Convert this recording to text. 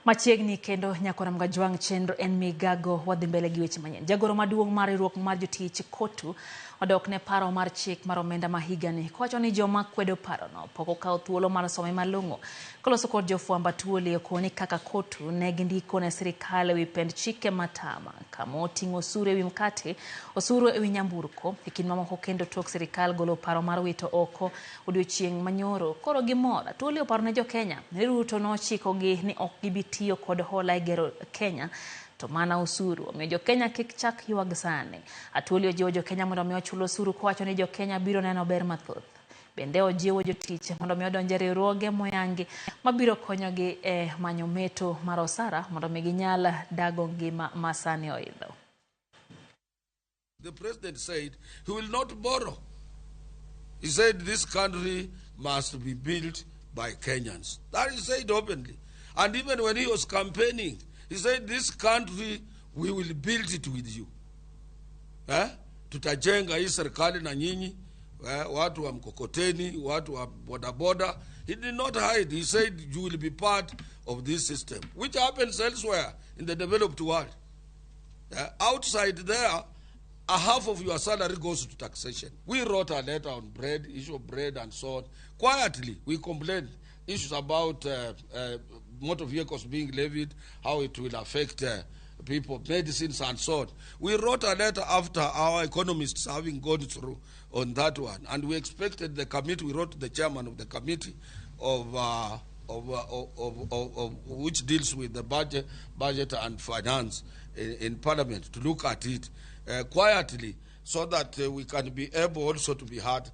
Machiegni kendo nyakora mga jwang chenro en migago wadhi mbele gi weche manyien. Jagoro maduong' mar riwruok mar jotich kotu odokne paro mar chik mar omenda ma higani kowacho ni joma kwedo parono pok okawo thuolo mar some malong'o. Koloso kod jofwambo Atwoli okoni kaka kotu ne gindiko ne sirikal ewi pend chike matama kama oting'o osuru ewi mkate, osuru ewi nyamburko, kind mamoko kendo tok sirikal golo paro mar wito oko odiochieng' manyoro. Koro gimor Atwoli oparo ne jo-Kenya ni Ruto nochikogi ni ok gibi tiyo kod hola e gero Kenya to mana osuru. Omiyo jo-Kenya kik chak ywag sani. Atwoli ojiwo jo-Kenya mondo omi ochul osuru kowacho ni jo-Kenya biro neno ber mathoth. Bende ojiwo jotich mondo omi odonje riwruoge moyangi mabiro konyogi e manyo meto mar osara mondo omi ginyal dago ngima masani oidho. The president said he will not borrow. He said this country must be built by Kenyans. That he said openly. And even when he was campaigning, he said this country, we will build it with you. Tutajenga hii serikali na nyinyi, watu wa mkokoteni, watu wa bodaboda. He did not hide. He said you will be part of this system, which happens elsewhere in the developed world. Outside there, a half of your salary goes to taxation. We wrote a letter on bread, issue of bread and so on. Quietly, we complained issues about motor vehicles being levied, how it will affect people, medicines and so on. We wrote a letter after our economists having gone through on that one, and we expected the committee. We wrote to the chairman of the committee of which deals with the budget and finance in Parliament to look at it quietly, so that we can be able also to be heard